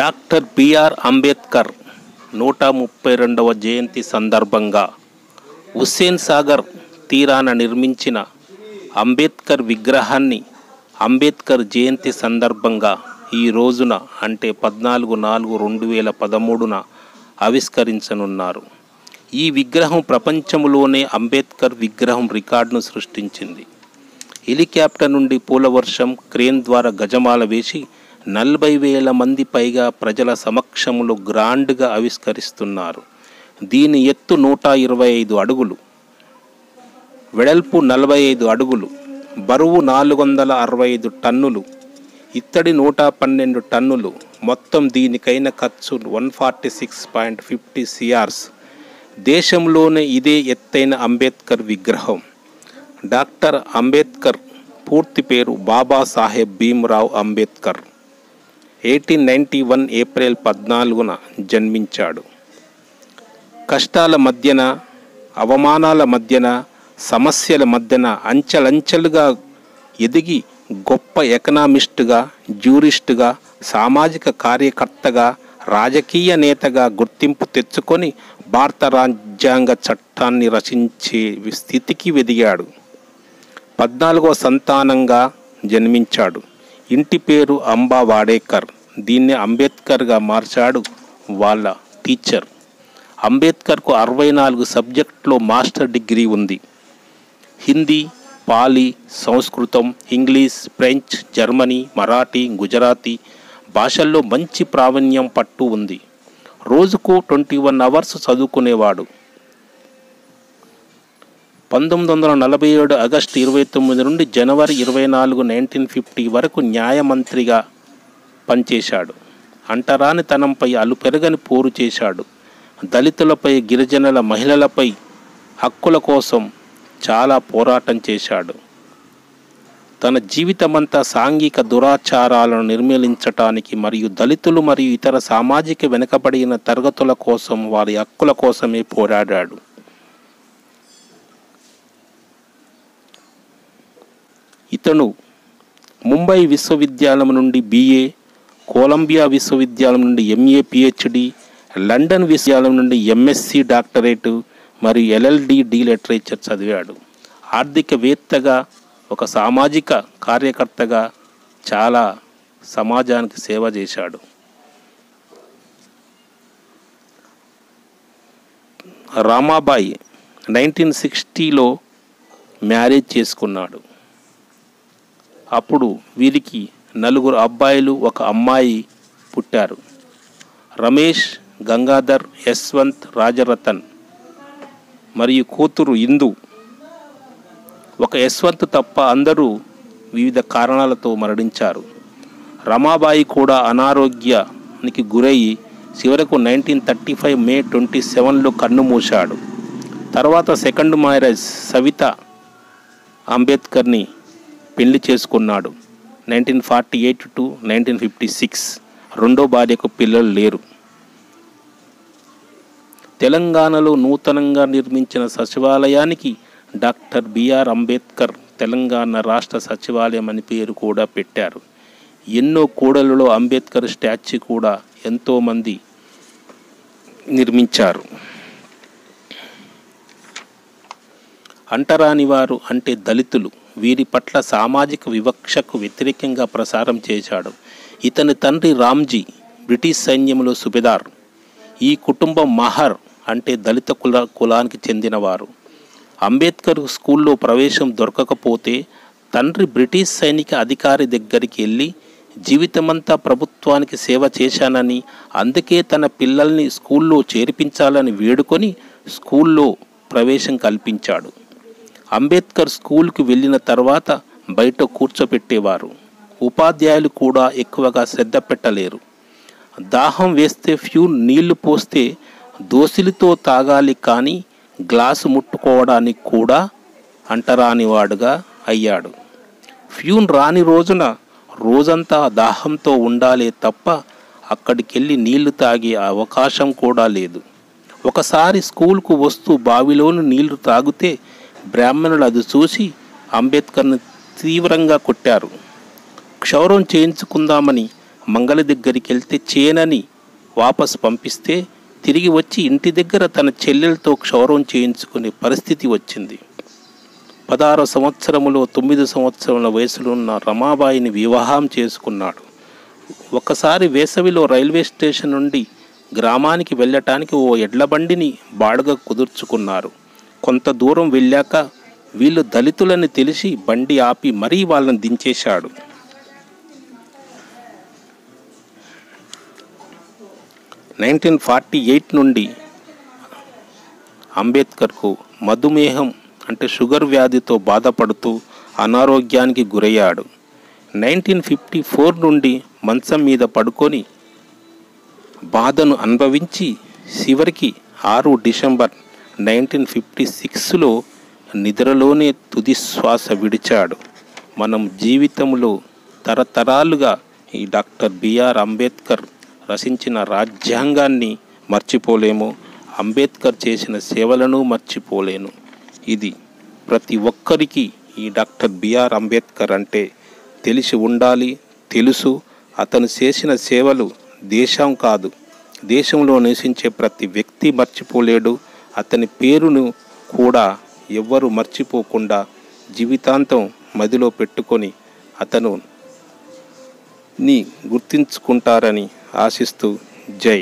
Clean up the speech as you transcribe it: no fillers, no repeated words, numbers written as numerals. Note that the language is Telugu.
డాక్టర్ బిఆర్ అంబేద్కర్ 132వ జయంతి సందర్భంగా హుస్సేన్ సాగర్ తీరాన నిర్మించిన అంబేద్కర్ విగ్రహాన్ని అంబేద్కర్ జయంతి సందర్భంగా ఈ రోజున అంటే 14/4/2013న ఆవిష్కరించనున్నారు. ఈ విగ్రహం ప్రపంచంలోనే అంబేద్కర్ విగ్రహం రికార్డును సృష్టించింది. హెలికాప్టర్ నుండి పూలవర్షం, క్రేన్ ద్వారా గజమాల వేసి 40,000 మంది పైగా ప్రజల సమక్షంలో గ్రాండ్గా ఆవిష్కరిస్తున్నారు. దీని ఎత్తు 125 అడుగులు, వెడల్పు 45 అడుగులు, బరువు 465 టన్నులు, ఇత్తడి 112 టన్నులు. మొత్తం దీనికైన ఖర్చు 146.50 CRs. దేశంలోనే ఇదే ఎత్తైన అంబేద్కర్ విగ్రహం. డాక్టర్ అంబేద్కర్ పూర్తి పేరు బాబాసాహెబ్ భీమ్రావ్ అంబేద్కర్. 1891 ఏప్రిల్ 14న జన్మించాడు. కష్టాల మధ్యన, అవమానాల మధ్యన, సమస్యల మధ్యన అంచెలంచెలుగా ఎదిగి గొప్ప ఎకనామిస్టుగా, జ్యూరిస్టుగా, సామాజిక కార్యకర్తగా, రాజకీయ నేతగా గుర్తింపు తెచ్చుకొని భారత రాజ్యాంగ చట్టాన్ని రచించే స్థితికి ఎదిగాడు. 14వ సంతానంగా జన్మించాడు. ఇంటి పేరు అంబా వాడేకర్. దీన్ని అంబేద్కర్గా మార్చాడు వాళ్ళ టీచర్. అంబేద్కర్కు 64 సబ్జెక్టులో మాస్టర్ డిగ్రీ ఉంది. హిందీ, పాలీ, సంస్కృతం, English, French, Germany, Marathi, Gujarati భాషల్లో మంచి ప్రావీణ్యం పట్టు ఉంది. రోజుకు 21 అవర్స్ చదువుకునేవాడు. 1947 ఆగస్టు 29 నుండి జనవరి 24, 1950 వరకు న్యాయమంత్రిగా పనిచేశాడు. అంటరానితనంపై అలుపెరగని పోరు చేశాడు. దళితులపై, గిరిజనుల, మహిళలపై హక్కుల కోసం చాలా పోరాటం చేశాడు. తన జీవితమంతా సాంఘిక దురాచారాలను నిర్మూలించటానికి మరియు దళితులు మరియు ఇతర సామాజిక వెనుకబడిన తరగతుల కోసం, వారి హక్కుల కోసమే పోరాడాడు. ఇతను ముంబై విశ్వవిద్యాలయం నుండి BA, కొలంబియా విశ్వవిద్యాలయం నుండి MA PhD, లండన్ విశ్వవిద్యాలయం నుండి MSc డాక్టరేట్ మరియు LLD లిటరేచర్ చదివాడు. ఆర్థికవేత్తగా, ఒక సామాజిక కార్యకర్తగా చాలా సమాజానికి సేవ చేశాడు. రామాబాయి 1960లో మ్యారేజ్ చేసుకున్నాడు. అప్పుడు వీరికి 4 అబ్బాయిలు, 1 అమ్మాయి పుట్టారు. రమేష్, గంగాధర్, యశ్వంత్, రాజరతన్ మరియు కూతురు ఇందు. ఒక యశ్వంత్ తప్ప అందరూ వివిధ కారణాలతో మరణించారు. రమాబాయి కూడా అనారోగ్యానికి గురయ్యి చివరకు 1935 మే 27లో కన్నుమూశాడు. తర్వాత సెకండ్ మ్యారేజ్ సవిత అంబేద్కర్ని పెళ్లి చేసుకున్నాడు. 1948 to 1956. రెండో భార్యకు పిల్లలు లేరు. తెలంగాణలో నూతనంగా నిర్మించిన సచివాలయానికి డాక్టర్ బిఆర్ అంబేద్కర్ తెలంగాణ రాష్ట్ర సచివాలయం అని పేరు కూడా పెట్టారు. ఎన్నో కూడలలో అంబేద్కర్ స్టాచ్యూ కూడా ఎంతోమంది నిర్మించారు. అంటరాని వారు అంటే దళితులు, వీరి పట్ల సామాజిక వివక్షకు వ్యతిరేకంగా ప్రసారం చేశాడు. ఇతని తండ్రి రామ్జీ బ్రిటిష్ సైన్యంలో సుబేదార్. ఈ కుటుంబం మహర్ అంటే దళిత కులానికి చెందినవారు. అంబేద్కర్ స్కూల్లో ప్రవేశం దొరకకపోతే తండ్రి బ్రిటిష్ సైనిక అధికారి దగ్గరికి వెళ్ళి జీవితమంతా ప్రభుత్వానికి సేవ చేశానని, అందుకే తన పిల్లల్ని స్కూల్లో చేర్పించాలని వేడుకొని స్కూల్లో ప్రవేశం కల్పించాడు. అంబేద్కర్ స్కూల్కి వెళ్ళిన తర్వాత బయట కూర్చోపెట్టేవారు. ఉపాధ్యాయులు కూడా ఎక్కువగా శ్రద్ధ పెట్టలేరు. దాహం వేస్తే ఫ్యూన్ నీళ్లు పోస్తే దోసిలితో తాగాలి, కానీ గ్లాసు ముట్టుకోవడానికి కూడా అంటరానివాడుగా అయ్యాడు. ఫ్యూన్ రాని రోజున రోజంతా దాహంతో ఉండాలే తప్ప అక్కడికెళ్ళి నీళ్లు తాగే అవకాశం కూడా లేదు. ఒకసారి స్కూల్కు వస్తూ బావిలోని నీళ్లు తాగితే బ్రాహ్మణులు అది చూసి అంబేద్కర్ని తీవ్రంగా కొట్టారు. క్షౌరం చేయించుకుందామని మంగళ దగ్గరికి వెళ్తే చేనని వాపస్ పంపిస్తే తిరిగి వచ్చి ఇంటి దగ్గర తన చెల్లెలతో క్షౌరం చేయించుకునే పరిస్థితి వచ్చింది. 16 సంవత్సరములో 9 సంవత్సరముల వయసులో ఉన్న రమాబాయిని వివాహం చేసుకున్నాడు. ఒకసారి వేసవిలో రైల్వే స్టేషన్ నుండి గ్రామానికి వెళ్ళటానికి ఓ ఎడ్లబండిని బాడుగ కుదుర్చుకున్నారు. కొంత దూరం వెళ్ళాక వీళ్ళు దళితులని తెలిసి బండి ఆపి మరీ వాళ్ళని దించేశాడు. 1948 నుండి అంబేద్కర్కు మధుమేహం అంటే షుగర్ వ్యాధితో బాధపడుతూ అనారోగ్యానికి గురయ్యాడు. 1954 నుండి మంచం మీద పడుకొని బాధను అనుభవించి చివరికి 6 డిసెంబర్ 1956లో నిద్రలోనే తుది శ్వాస విడిచాడు. మనం జీవితంలో తరతరాలుగా ఈ డాక్టర్ బిఆర్ అంబేద్కర్ రచించిన రాజ్యాంగాన్ని మర్చిపోలేము, అంబేద్కర్ చేసిన సేవలను మర్చిపోలేను. ఇది ప్రతి ఒక్కరికి ఈ డాక్టర్ బిఆర్ అంబేద్కర్ అంటే తెలిసి ఉండాలి. తెలుసు, అతను చేసిన సేవలు దేశం కాదు, దేశంలో నివసించే ప్రతి వ్యక్తి మర్చిపోలేడు. అతని పేరును కూడా ఎవ్వరు మర్చిపోకుండా జీవితాంతం మదిలో పెట్టుకొని అతను గుర్తించుకుంటారని ఆశిస్తూ జై.